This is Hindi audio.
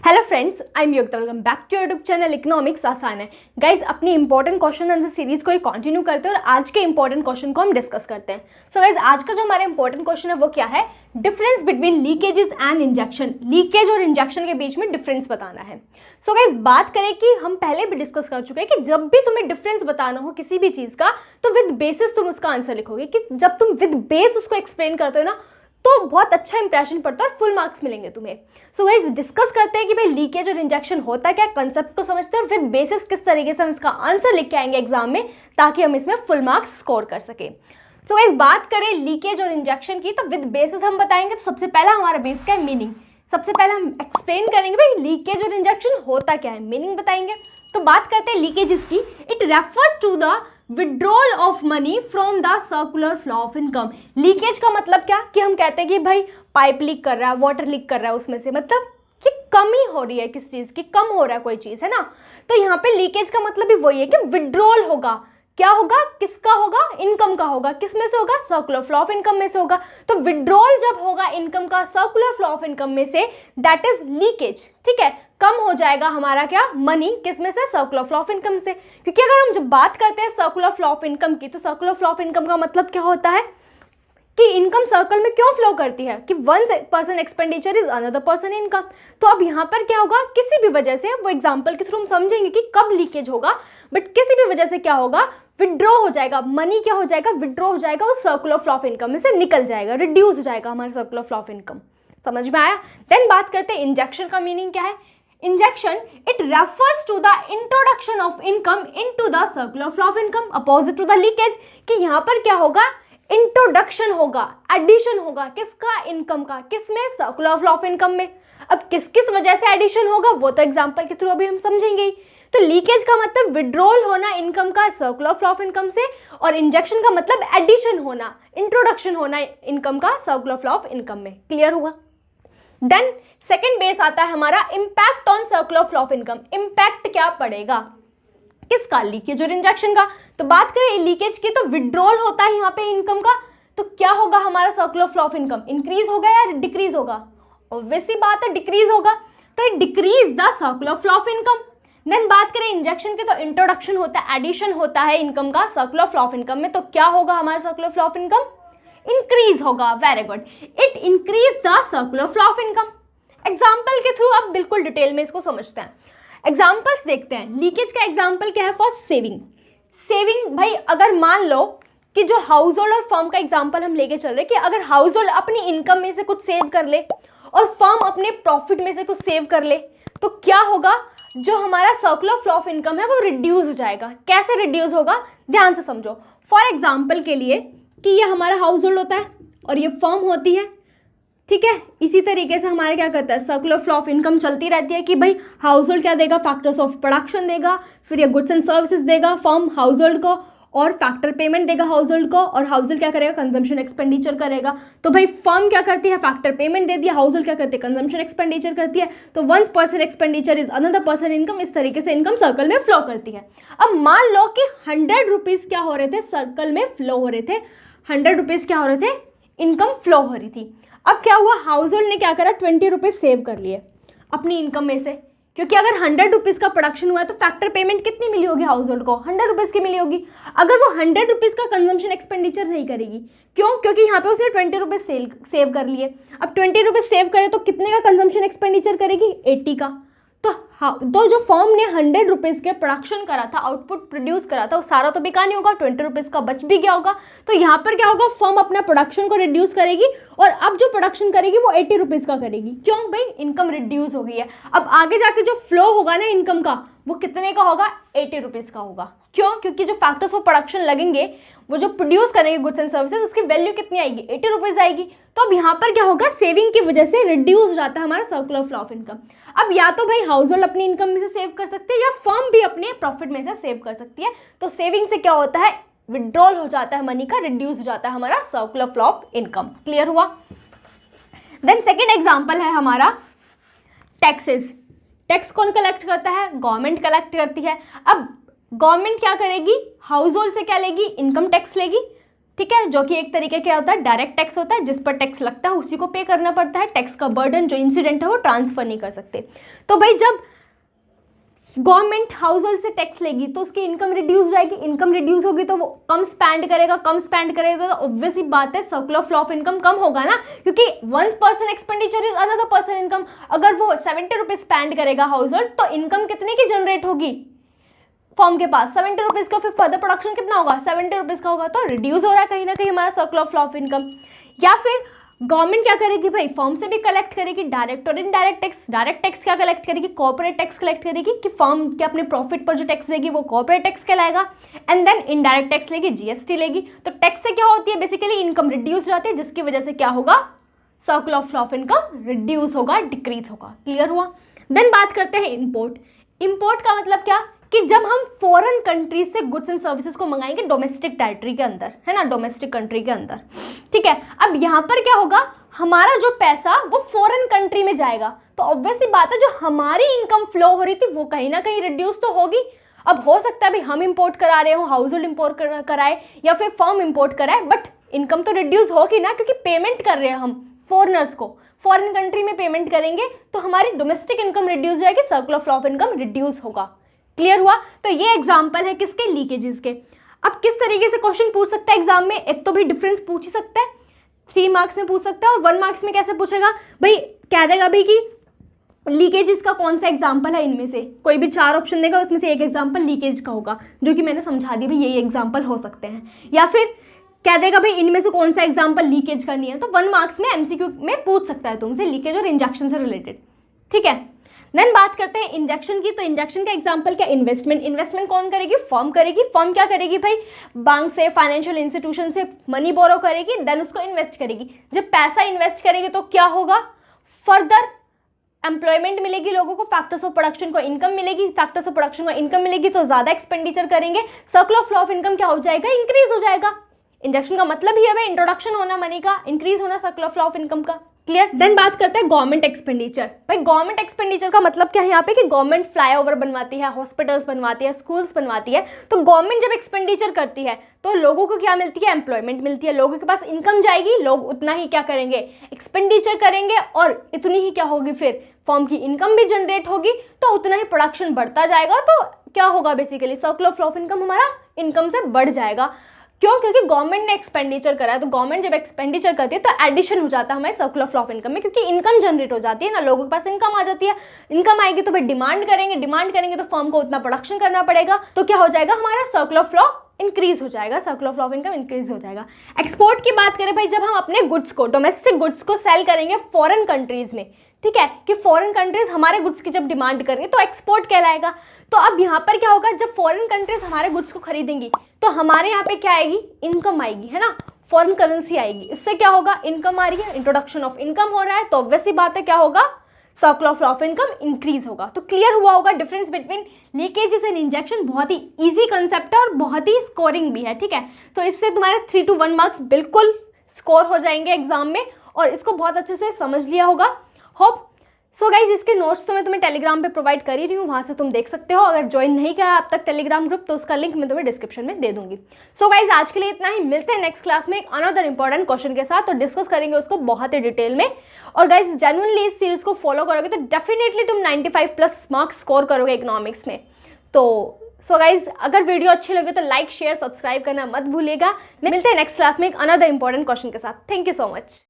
Hello friends, I am Yogita. Welcome back to YouTube channel economics आसान है। गाइज, अपनी इंपॉर्टेंट क्वेश्चन आंसर सीरीज को कंटिन्यू करते हैं और आज के इंपॉर्टेंट क्वेश्चन को हम डिस्कस करते हैं। सो गाइज, आज का जो हमारा इंपॉर्टेंट क्वेश्चन है वो क्या है? Difference between leakages and injection. Leakage और इंजेक्शन के बीच में डिफरेंस बताना है। सो गाइज, बात करें कि हम पहले भी डिस्कस कर चुके हैं कि जब भी तुम्हें डिफरेंस बताना हो किसी भी चीज का तो विद बेसिस तुम उसका आंसर लिखोगे। कि जब तुम विद बेस उसको एक्सप्लेन करते हो ना तो बहुत अच्छा इंप्रेशन पड़ता है और फुल मार्क्स मिलेंगे तुम्हें। सो गाइस, डिस्कस करते हैं कि भाई लीकेज और इंजेक्शन होता क्या, कंसेप्ट को समझते हैं और विद बेसिस किस तरीके से हम इसका आंसर लिख के आएंगे एग्जाम में ताकि हम इसमें फुल मार्क्स स्कोर कर सके। सो गाइस, बात करें लीकेज और इंजेक्शन की तो विद बेसिस हम बताएंगे। तो सबसे पहला हमारा बेस क्या है? मीनिंग। सबसे पहले हम एक्सप्लेन करेंगे भाई लीकेज और इंजेक्शन होता क्या है, मीनिंग बताएंगे। तो बात करते हैं लीकेजेस की। It refers to the withdrawal of money from the circular flow of income. Leakage का मतलब क्या कि हम कहते हैं कि भाई पाइप लीक कर रहा है, वाटर लीक कर रहा है, उसमें से मतलब कि कमी हो रही है किस चीज की, कम हो रहा है कोई चीज, है ना। तो यहाँ पे लीकेज का मतलब भी वही है कि विड्रॉल होगा। क्या होगा? किसका होगा? इनकम का होगा। किस में से होगा? सर्कुलर फ्लो ऑफ इनकम में से होगा। तो विड्रॉल जब होगा इनकम का सर्कुलर फ्लो ऑफ इनकम में से, दैट इज लीकेज। ठीक है, कम हो जाएगा हमारा क्या? मनी। किस में से? सर्कुलर फ्लो ऑफ इनकम से। क्योंकि अगर हम जब बात करते हैं सर्कुलर फ्लो ऑफ इनकम की तो सर्कुलर फ्लो ऑफ इनकम का मतलब क्या होता है कि इनकम सर्कल में क्यों फ्लो करती है कि one person expenditure is another person income. तो अब यहाँ पर क्या होगा? किसी भी वजह से, वो एग्जांपल के थ्रू हम समझेंगे कि कब लीकेज होगा, बट किसी भी वजह से क्या होगा? विड्रॉ हो जाएगा मनी। क्या हो जाएगा? विड्रॉ हो जाएगा, वो सर्कुलर फ्लो ऑफ इनकम में से निकल जाएगा, रिड्यूस हो जाएगा हमारा सर्कुलर फ्लो ऑफ इनकम। समझ में आया? देन बात करते हैं इंजेक्शन का मीनिंग क्या है। Injection, it refers to the introduction of income into the circular flow of income opposite to the leakage. कि यहाँ पर क्या होगा? इंट्रोडक्शन होगा, एडिशन होगा। किसका? इनकम का। किसमें? सर्कुलर फ्लो ऑफ इनकम में। अब किस किस वजह से एडिशन होगा वो तो एग्जांपल के थ्रू अभी हम समझेंगे ही। तो लीकेज का मतलब विड्रॉल होना इनकम का सर्कुलर फ्लो ऑफ इनकम से, और इंजेक्शन का मतलब एडिशन होना, इंट्रोडक्शन होना इनकम का सर्कुलर फ्लो ऑफ इनकम में। क्लियर हुआ? देन सेकेंड बेस आता है हमारा impact on circular flow of income. Impact क्या पड़ेगा किसका? लीकेज और इंजेक्शन का। तो बात करें लीकेज की तो विड्रॉल होता है यहाँ पे इनकम का, तो क्या होगा हमारा circular flow of income? Increase होगा या डिक्रीज होगा? ऑब्वियस सी बात है, डिक्रीज होगा। तो it decreases the circular flow of income. Then बात करें इंजेक्शन की तो इंट्रोडक्शन होता है, एडिशन होता है इनकम का सर्कुलर फ्लो ऑफ इनकम में। तो क्या होगा हमारा circular flow of income? Increase होगा। Very good, it increase the circular flow of income. Example के थ्रू अब बिल्कुल डिटेल में इसको समझते हैं। एग्जाम्पल्स देखते हैं। लीकेज का एग्जाम्पल क्या है? First saving. सेविंग भाई, अगर मान लो कि जो हाउस होल्ड और फर्म का एग्जाम्पल हम लेके चल रहे हैं कि अगर हाउस होल्ड अपनी इनकम में से कुछ सेव कर ले और फर्म अपने प्रॉफिट में से कुछ सेव कर ले तो क्या होगा? जो हमारा सर्कुलर फ्लो ऑफ इनकम है वो रिड्यूस हो जाएगा। कैसे रिड्यूस होगा? ध्यान से समझो। फॉर एग्जाम्पल के लिए कि ये हमारा हाउस होल्ड होता है और ये फर्म होती है, ठीक है। इसी तरीके से हमारे क्या करता है? सर्कुलर फ्लो ऑफ इनकम चलती रहती है कि भाई हाउस होल्ड क्या देगा? फैक्टर्स ऑफ प्रोडक्शन देगा, फिर ये गुड्स एंड सर्विसेज देगा फर्म हाउस होल्ड को, और फैक्टर पेमेंट देगा हाउस होल्ड को, और हाउस होल्ड क्या करेगा? कंजम्पशन एक्सपेंडिचर करेगा। तो भाई फर्म क्या करती है? फैक्टर पेमेंट दे दिया, हाउस होल्ड क्या करती है? कंजम्पशन एक्सपेंडिचर करती है। तो one person expenditure is another person income. इस तरीके से इनकम सर्कल में फ्लो करती है। अब मान लो कि 100 रुपीज क्या हो रहे थे? सर्कल में फ्लो हो रहे थे। 100 रुपीज क्या हो रहे थे? इनकम फ्लो हो रही थी। अब क्या हुआ? हाउस होल्ड ने क्या करा? 20 रुपीज सेव कर लिए अपनी इनकम में से, क्योंकि अगर 100 रुपीज का प्रोडक्शन हुआ है तो फैक्टर पेमेंट कितनी मिली होगी हाउस होल्ड को? 100 रुपीज की मिली होगी। अगर वो 100 रुपीज का कंजम्पशन एक्सपेंडिचर नहीं करेगी, क्यों? क्योंकि यहाँ पे उसने 20 रुपीज सेव कर लिए। अब 20 रुपीज सेव करे तो कितने का कंजम्पशन एक्सपेंडिचर करेगी? 80 का। तो जो फर्म ने 100 रुपीज के प्रोडक्शन करा था, आउटपुट प्रोड्यूस करा था, वो सारा तो बेकार नहीं होगा, 20 रुपीज का बच भी गया होगा। तो यहाँ पर क्या होगा? फर्म अपना प्रोडक्शन को रिड्यूस करेगी और अब जो प्रोडक्शन करेगी वो 80 रुपीज का करेगी। क्यों भाई? इनकम रिड्यूस हो गई है। अब आगे जाके जो फ्लो होगा ना इनकम का, वो कितने का होगा? 80 रुपीज का होगा। क्यों? क्योंकि जो फैक्टर्स ऑफ प्रोडक्शन लगेंगे, वो जो प्रोड्यूस करेंगे गुड्स एंड सर्विसेज, उसकी वैल्यू कितनी आएगी? 80 रुपीज आएगी। तो अब यहाँ पर क्या होगा? सेविंग की वजह से रिड्यूस हो जाता है हमारा सर्कुलर फ्लो ऑफ इनकम। अब या तो भाई हाउस होल्ड अपनी इनकम में से सेव कर सकते हैं या फर्म भी अपने प्रॉफिट में से सेव कर सकती है। तो सेविंग से क्या होता है? विड्रॉल हो जाता है मनी का, रिड्यूस हो जाता है हमारा circular flow of income. Clear हुआ? देन सेकेंड एग्जाम्पल है हमारा टैक्सेस। टैक्स कौन कलेक्ट करता है? गवर्नमेंट कलेक्ट करती है। अब गवर्नमेंट क्या करेगी? हाउस होल्ड से क्या लेगी? इनकम टैक्स लेगी। ठीक है, जो कि एक तरीके क्या होता है, डायरेक्ट टैक्स होता है, जिस पर टैक्स लगता है उसी को पे करना पड़ता है। टैक्स का बर्डन जो इंसिडेंट है वो ट्रांसफर नहीं कर सकते। तो भाई जब गवर्नमेंट हाउस होल्ड से टैक्स लेगी तो उसकी इनकम रिड्यूस जाएगी, इनकम रिड्यूस होगी तो वो कम स्पेंड करेगा, कम स्पेंड करेगा तो ऑब्वियस ही बात है सर्कुलर फ्लो ऑफ इनकम कम होगा ना, क्योंकि one person expenditure is another person income. अगर वो 70 रुपीज स्पेंड करेगा हाउस होल्ड तो इनकम कितने की जनरेट होगी फॉर्म के पास, 70 रुपीज का। फिर फर्दर प्रोडक्शन कितना होगा, 70 रुपीज का होगा। तो रिड्यूस हो रहा है कहीं ना कहीं हमारा सर्कुलर फ्लो ऑफ इनकम। या फिर गवर्नमेंट क्या करेगी भाई, फर्म से भी कलेक्ट करेगी डायरेक्ट और इनडायरेक्ट टैक्स। डायरेक्ट टैक्स क्या कलेक्ट करेगी, कॉर्पोरेट टैक्स कलेक्ट करेगी कि फर्म के अपने प्रॉफिट पर जो टैक्स देगी वो कॉर्पोरेट टैक्स कहलाएगा। एंड देन इनडायरेक्ट टैक्स लेगी, जीएसटी लेगी। तो टैक्स से क्या होती है, बेसिकली इनकम रिड्यूस जाती है, जिसकी वजह से क्या होगा, circular flow of income reduce होगा, डिक्रीज होगा। क्लियर हुआ। देन बात करते हैं इम्पोर्ट। इम्पोर्ट का मतलब क्या कि जब हम फॉरेन कंट्रीज से गुड्स एंड सर्विसेज को मंगाएंगे डोमेस्टिक टेरिटरी के अंदर, है ना, डोमेस्टिक कंट्री के अंदर, ठीक है। अब यहाँ पर क्या होगा, हमारा जो पैसा वो फॉरेन कंट्री में जाएगा, तो ऑब्वियस ही बात है जो हमारी इनकम फ्लो हो रही थी वो कहीं ना कहीं रिड्यूस तो होगी। अब हो सकता है भाई हम इंपोर्ट करा रहे हो, हाउस होल्ड इंपोर्ट कराए या फिर फर्म इंपोर्ट कराए, बट इनकम तो रिड्यूस होगी ना, क्योंकि पेमेंट कर रहे हैं हम फॉरेनर्स को, फॉरेन कंट्री में पेमेंट करेंगे तो हमारी डोमेस्टिक इनकम रिड्यूस जाएगी, circular flow of income reduce होगा। क्लियर हुआ। तो ये एग्जाम्पल है किसके, लीकेजेस के। अब किस तरीके से क्वेश्चन पूछ सकता है एग्जाम में, एक तो भी डिफरेंस पूछ ही सकता है, 3 मार्क्स में पूछ सकता है, और 1 मार्क्स में कैसे पूछेगा भाई, कह देगा भाई कि लीकेजेस का कौन सा एग्जाम्पल है, इनमें से कोई भी 4 ऑप्शन देगा, उसमें से एक एग्जाम्पल लीकेज का होगा, जो कि मैंने समझा दी भाई यही एग्जाम्पल हो सकते हैं। या फिर कह देगा भाई इनमें से कौन सा एग्जाम्पल लीकेज का नहीं है। तो 1 मार्क्स में एमसीक्यू में पूछ सकता है तुमसे लीकेज और इंजेक्शन से रिलेटेड, ठीक है। देन बात करते हैं इंजेक्शन की। तो इंजेक्शन का एग्जांपल क्या, इन्वेस्टमेंट। इन्वेस्टमेंट कौन करेगी, फर्म करेगी। फर्म क्या करेगी भाई, बैंक से, फाइनेंशियल इंस्टीट्यूशन से मनी बोरो करेगी, देन उसको इन्वेस्ट करेगी। जब पैसा इन्वेस्ट करेगी तो क्या होगा, फर्दर एम्प्लॉयमेंट मिलेगी लोगों को, फैक्टर्स ऑफ प्रोडक्शन को इनकम मिलेगी, फैक्टर्स ऑफ प्रोडक्शन को इनकम मिलेगी तो ज्यादा एक्सपेंडिचर करेंगे, सर्कुलर फ्लो ऑफ इनकम क्या हो जाएगा, इंक्रीज हो जाएगा। इंजेक्शन का मतलब ही है भाई इंट्रोडक्शन होना मनी का, इंक्रीज होना सर्कुलर फ्लो ऑफ इनकम का। क्लियर। देन बात करते हैं गवर्नमेंट एक्सपेंडिचर। भाई गवर्नमेंट एक्सपेंडिचर का मतलब क्या है यहाँ पे कि गवर्नमेंट फ्लाईओवर बनवाती है, हॉस्पिटल्स बनवाती है, स्कूल्स बनवाती है। तो गवर्नमेंट जब एक्सपेंडिचर करती है तो लोगों को क्या मिलती है, एम्प्लॉयमेंट मिलती है, लोगों के पास इनकम जाएगी, लोग उतना ही क्या करेंगे, एक्सपेंडिचर करेंगे, और इतनी ही क्या होगी, फिर फर्म की इनकम भी जनरेट होगी, तो उतना ही प्रोडक्शन बढ़ता जाएगा। तो क्या होगा, basically circular flow of income हमारा इनकम से बढ़ जाएगा। क्यों, क्योंकि गवर्नमेंट ने एक्सपेंडिचर करा है। तो गवर्नमेंट जब एक्सपेंडिचर करती है तो एडिशन हो जाता है हमारे सर्कुलर फ्लो ऑफ इनकम में, क्योंकि इनकम जनरेट हो जाती है ना, लोगों के पास इनकम आ जाती है। इनकम आएगी तो भाई डिमांड करेंगे, डिमांड करेंगे तो फर्म को उतना प्रोडक्शन करना पड़ेगा, तो क्या हो जाएगा, हमारा सर्कुलर फ्लो इंक्रीज हो जाएगा, circular flow of income increase हो जाएगा। एक्सपोर्ट की बात करें भाई, जब हम अपने गुड्स को, डोमेस्टिक गुड्स को सेल करेंगे फॉरेन कंट्रीज में, ठीक है, कि फॉरेन कंट्रीज हमारे गुड्स की जब डिमांड करेंगे तो एक्सपोर्ट कहलाएगा। तो अब यहाँ पर क्या होगा, जब फॉरेन कंट्रीज हमारे गुड्स को खरीदेंगी तो हमारे यहाँ पे क्या आएगी, इनकम आएगी, है ना, फॉरेन करेंसी आएगी। इससे क्या होगा, इनकम आ रही है, इंट्रोडक्शन ऑफ इनकम हो रहा है, तो ऑब्वियस सी बात है क्या होगा, circular flow of income increase होगा। तो क्लियर हुआ होगा difference between leakages and injection. बहुत ही इजी कंसेप्ट है और बहुत ही स्कोरिंग भी है, ठीक है। तो इससे तुम्हारे 3 to 1 मार्क्स बिल्कुल स्कोर हो जाएंगे एग्जाम में, और इसको बहुत अच्छे से समझ लिया होगा, होप। सो गाइज इसके नोट्स तो मैं तुम्हें टेलीग्राम पे प्रोवाइड कर ही रही हूँ, वहाँ से तुम देख सकते हो। अगर ज्वाइन नहीं किया अब तक टेलीग्राम ग्रुप तो उसका लिंक मैं तुम्हें डिस्क्रिप्शन में दे दूंगी। सो गाइज आज के लिए इतना ही, मिलते हैं नेक्स्ट क्लास में एक अनदर इंपॉर्टेंट क्वेश्चन के साथ, तो डिस्कस करेंगे उसको बहुत ही डिटेल में। और गाइज जेन्युइनली इस सीरीज को फॉलो करोगे तो डेफिनेटली तुम 95+ मार्क्स स्कोर करोगे इकोनॉमिक्स में। तो सो गाइज अगर वीडियो अच्छी लगे तो लाइक, शेयर, सब्सक्राइब करना मत भूलिएगा। मिलते हैं नेक्स्ट क्लास में एक अनदर इंपॉर्टेंट क्वेश्चन के साथ। Thank you so much.